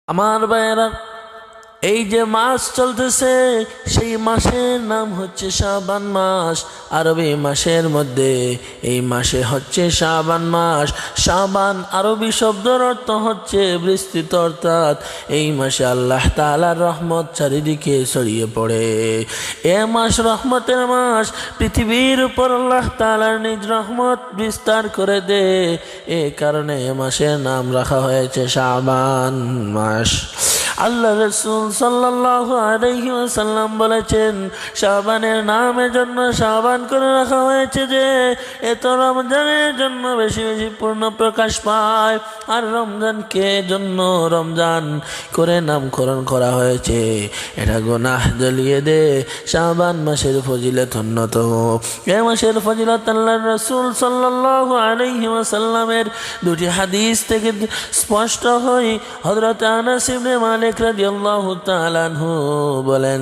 আমার ভাইয়েরা, এই যে মাস চলতেছে সেই মাসের নাম হচ্ছে শাবান মাস। আরবি মাসের মধ্যে এই মাসে হচ্ছে শাবান মাস। শাবান আরবি শব্দের অর্থ হচ্ছে বিস্তৃত, অর্থাৎ এই মাসে আল্লাহ তাআলার রহমত চারিদিকে ছড়িয়ে পড়ে। এ মাস রহমতের মাস। পৃথিবীর উপর আল্লাহ তাআলার নিজ রহমত বিস্তার করে দে, এ কারণে এ মাসের নাম রাখা হয়েছে শাবান মাস। আল্লাহ রাসূল সাল্লাল্লাহু আলাইহি ওয়াসাল্লাম বলেছেন, শাবানের নামের জন্য শাবান করে রাখা হয়েছে যে এত রমজানের জন্য বেশি বেশি পূর্ণ প্রকাশ পায়, আর রমজানকে জন্য রমজান করে নামকরণ করা হয়েছে। এটা গুনাহ জ্বলিয়ে দে। শাবান মাসের ফজিলত অন্যতম। এ মাসের ফজিলত আল্লাহ রাসূল সাল্লাল্লাহু আলাইহি ওয়াসাল্লামের দুটি হাদিস থেকে স্পষ্ট হয়। হযরত আনাস ইবনে মালিক রাদিয়াল্লাহু তাআলা আনহু বলেন,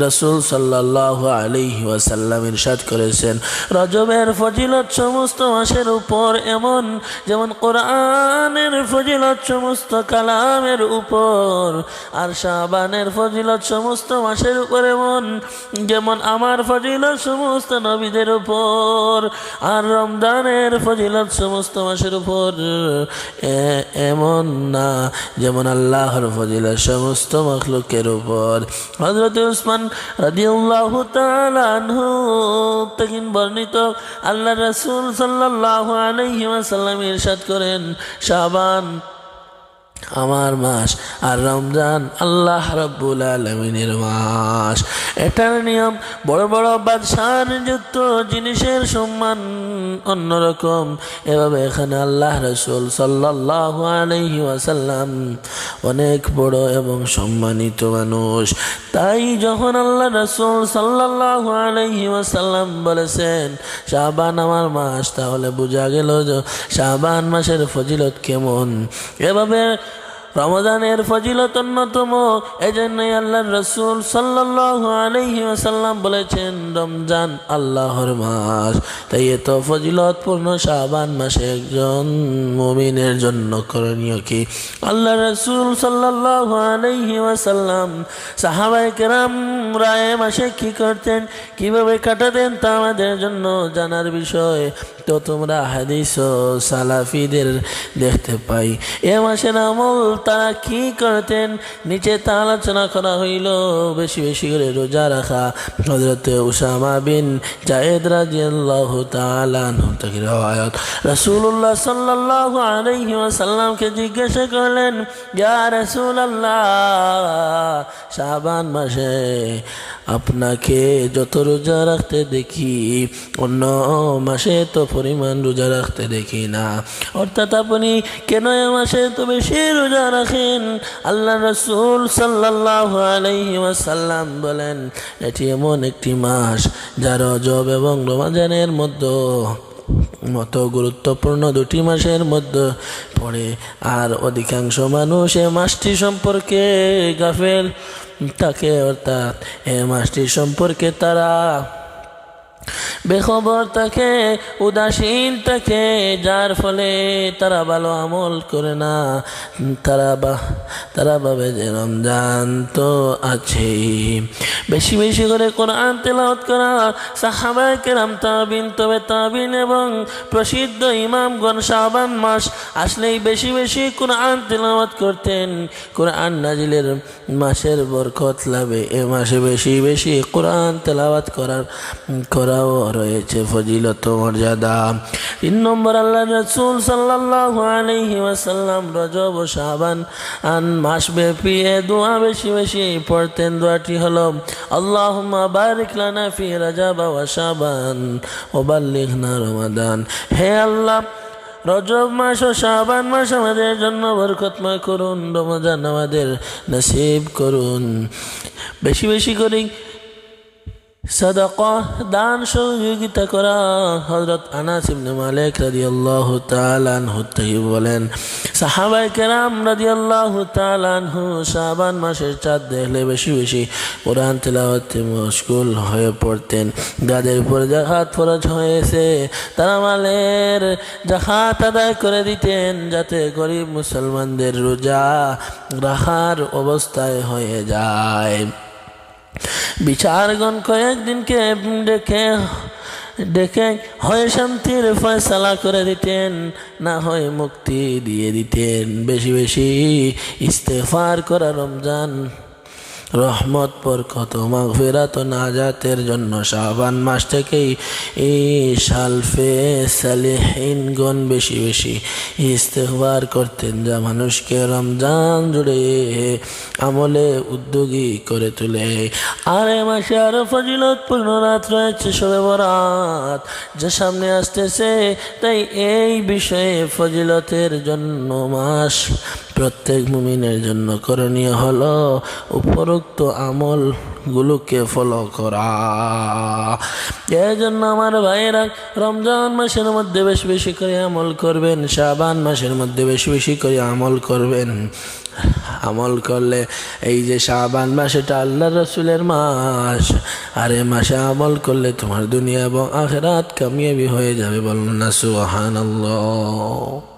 রাসূল সাল্লাল্লাহু আলাইহি ওয়াসাল্লাম ইরশাদ করেছেন, রজবের ফজিলত সমস্ত মাসের উপর এমন যেমন কোরআনের ফজিলত সমস্ত কালামের উপর, আর শাবানের ফজিলত সমস্ত মাসের উপর এমন যেমন আমার ফজিলত সমস্ত নবীদের উপর, আর রমজানের ফজিলত সমস্ত মাসের উপর এমন না যেমন আল্লাহর ফজিলত সমস্ত মাখলুকের উপর। হযরত উসমান রাদিয়াল্লাহু তাআলা আনহু থেকে বর্ণিত, আল্লাহ রাসূল সাল্লাল্লাহু আলাইহি ওয়াসাল্লাম ইরশাদ করেন, শাবান আমার মাস আর রমজান আল্লাহ রাব্বুল আলামিনের মাস। এটার নিয়ম, বড় বড় বাদশাহ নিযুক্ত জিনিসের সম্মান অন্যরকম। এভাবে এখানে আল্লাহ রাসূল সাল্লাল্লাহু আলাইহি ওয়াসাল্লাম অনেক বড় এবং সম্মানিত মানুষ। তাই যখন আল্লাহ রাসূল সাল্লাল্লাহু আলাইহি ওয়াসাল্লাম বলেছেন শাবান আমার মাস, তাহলে বোঝা গেল যে শাবান মাসের ফজিলত কেমন। এভাবে রমজানের ফজিলত অন্যতম। এজন্যই আল্লাহ রাসূল সাল্লাল্লাহু আলাইহি ওয়াসাল্লাম বলেছেন, রমজান আল্লাহর মাস। তাই এত ফজিলতপূর্ণ শাবান মাসে একজন মুমিনের জন্য করণীয় কি? আল্লাহ রাসূল সাল্লাল্লাহু আলাইহি ওয়াসাল্লাম সাহাবায়ে কেরামরা এ মাসে কি করতেন, কিভাবে কাটাতেন, তা আমাদের জন্য জানার বিষয়। তো তোমরা হাদিস ও সালাফিদের দেখতে পাই এ মাসের আমল তারা কি করতেন, নিচে তা আলোচনা করা হইল। বেশি বেশি করে রোজা রাখা। হযরত উসামা বিন যায়েদ রাদিয়াল্লাহু তাআলা আনহু থেকে রওয়ায়াত, রাসূলুল্লাহ সাল্লাল্লাহু আলাইহি ওয়াসাল্লামকে জিজ্ঞাসা করলেন, ইয়া রাসূলুল্লাহ, শাবান মাসে আপনাকে যত রোজা রাখতে দেখি অন্য মাসে তো পরিমাণ রোজা রাখতে দেখি না, অর্থাৎ আপনি কেন এ মাসে তো বেশি রোজা রাখেন? আল্লাহ রাসূল সাল্লাল্লাহু আলাইহি ওয়াসাল্লাম বলেন, এটি এমন একটি মাস যা রজব এবং রমজানের মতো গুরুত্বপূর্ণ দুটি মাসের মধ্যে পড়ে, আর অধিকাংশ মানুষ এ মাসটি সম্পর্কে গাফেল থাকে, অর্থাৎ এ মাসটি সম্পর্কে তারা বেখবর থাকে, উদাসীন থাকে, যার ফলে তারা ভালো আমল করে না। তারা ভাবে যে রমজান তো আছেই। বেশি বেশি করে কোরআন তেলাওয়াত করা। সাহাবায়ে কেরাম, তাবিন, তবে তাবিন এবং প্রসিদ্ধ ইমামগণ শাবান মাস আসলেই বেশি বেশি কোরআন তেলাওয়াত করতেন। কোরআন নাজিলের মাসের বরকত লাভে এ মাসে বেশি বেশি কোরআন তেলাওয়াত করাও রয়েছে ফজিলত মর্যাদা। 3 নম্বর, আল্লাহ রাসূল সাল্লাল্লাহু আলাইহি ওয়াসাল্লাম রজব ও শাবান মাস ব্যাপী এ দোয়া বেশি বেশি পড়তেন। দোয়াটি হলো, আল্লাহুম্মা বারিক লানা ফি রজব ওয়া শাবান ওয়া বাল্লিগনা রমাদান। হে আল্লাহ, রজব মাস ও শাবান মাস আমাদের জন্য বরকতময় করুন, রমজান আমাদের নসিব করুন। বেশি বেশি করে সাদাকা দান সহযোগিতা করা। হযরত আনাস ইবনে মালিক রাদিয়াল্লাহু তাআলা আনহু থেকে বলেন, সাহাবায়ে কেরাম রাদিয়াল্লাহু তাআলা আনহু শাবান মাসের চাঁদ দেখলে বেশি বেশি কোরআন তেলাওয়াতে মশগুল হয়ে পড়তেন। যাদের উপর যাকাত ফরজ হয়েছে তারা মালের যাকাত আদায় করে দিতেন, যাতে গরিব মুসলমানদের রোজা রাখার অবস্থায় হয়ে যায়। বিচারগণ কয়েকদিনকে ডেকে ডেকে হয় শান্তির ফয়সালা করে দিতেন, না হয় মুক্তি দিয়ে দিতেন। বেশি বেশি ইস্তেগফার করা রমজান রহমত বরকত ও মাগফিরাত ও নাজাতের জন্য শাবান মাস থেকেই এই সালফে সালেহিনগণ বেশি বেশি ইস্তেগফার করতেন, যা মানুষকে রমজান জুড়ে আমলে উদ্যোগী করে তোলে। আর এ মাসে আরো ফজিলতপূর্ণ রাত রয়েছে, শবে বরাত, যা সামনে আসতেছে। তাই এই বিষয়ে ফজিলতের জন্য মাস প্রত্যেক মুমিনের জন্য করণীয় হলো উপরোক্ত আমলগুলোকে ফলো করা। এই জন্য আমার ভাইয়েরা রমজান মাসের মধ্যে বেশি বেশি করে আমল করবেন, শাবান মাসের মধ্যে বেশি বেশি করে আমল করবেন। আমল করলে এই যে শাবান মাস, এটা আল্লাহ রসুলের মাস, আর এই মাসে আমল করলে তোমার দুনিয়া এবং আখিরাত কামিয়াবি হয়ে যাবে। বলুন না সুবহানাল্লাহ।